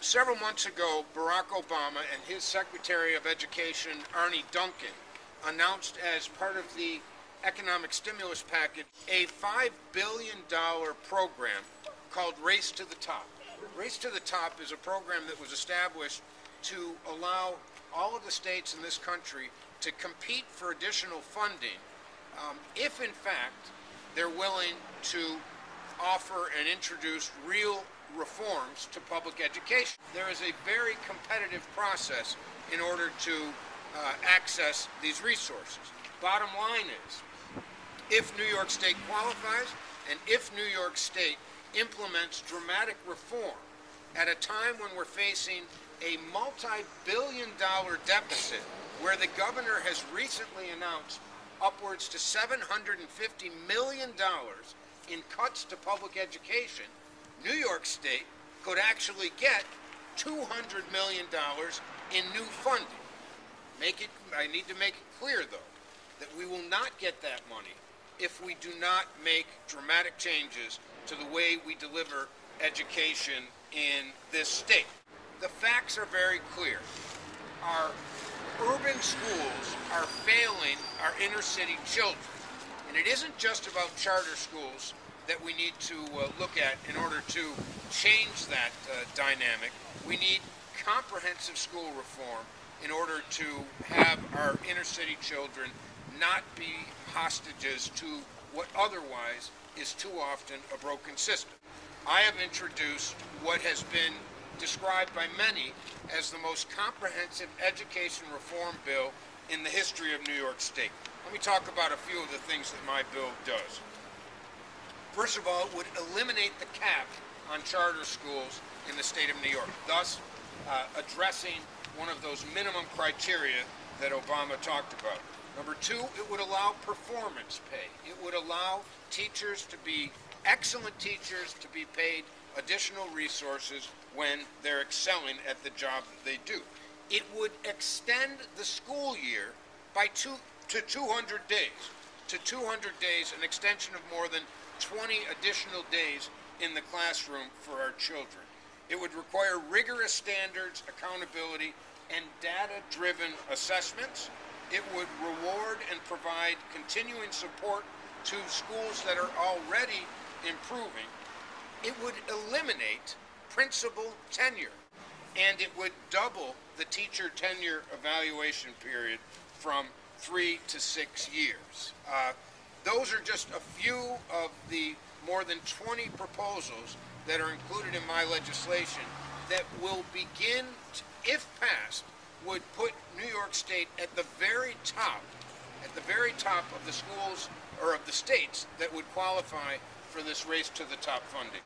Several months ago, Barack Obama and his Secretary of Education, Arne Duncan, announced as part of the economic stimulus package a $5 billion program called Race to the Top. Race to the Top is a program that was established to allow all of the states in this country to compete for additional funding if, in fact, they're willing to offer and introduce real reforms to public education. There is a very competitive process in order to access these resources. Bottom line is, if New York State qualifies and if New York State implements dramatic reform at a time when we're facing a multi-billion-dollar deficit, where the governor has recently announced upwards to $750 million in cuts to public education, New York State could actually get $200 million in new funding. I need to make it clear, though, that we will not get that money if we do not make dramatic changes to the way we deliver education in this state. The facts are very clear. Our urban schools are failing our inner city children. And it isn't just about charter schools that we need to look at in order to change that dynamic. We need comprehensive school reform in order to have our inner city children not be hostages to what otherwise is too often a broken system. I have introduced what has been described by many as the most comprehensive education reform bill in the history of New York State. Let me talk about a few of the things that my bill does. First of all, it would eliminate the cap on charter schools in the state of New York, thus addressing one of those minimum criteria that Obama talked about. Number two, it would allow performance pay. It would allow teachers to be excellent teachers to be paid additional resources when they're excelling at the job that they do. It would extend the school year by 200 days. To 200 days, an extension of more than 20 additional days in the classroom for our children. It would require rigorous standards, accountability, and data-driven assessments. It would reward and provide continuing support to schools that are already improving. It would eliminate principal tenure, and it would double the teacher tenure evaluation period from 3 to 6 years. Those are just a few of the more than 20 proposals that are included in my legislation that will begin, if passed, would put New York State at the very top of the schools or of the states that would qualify for this Race to the Top funding.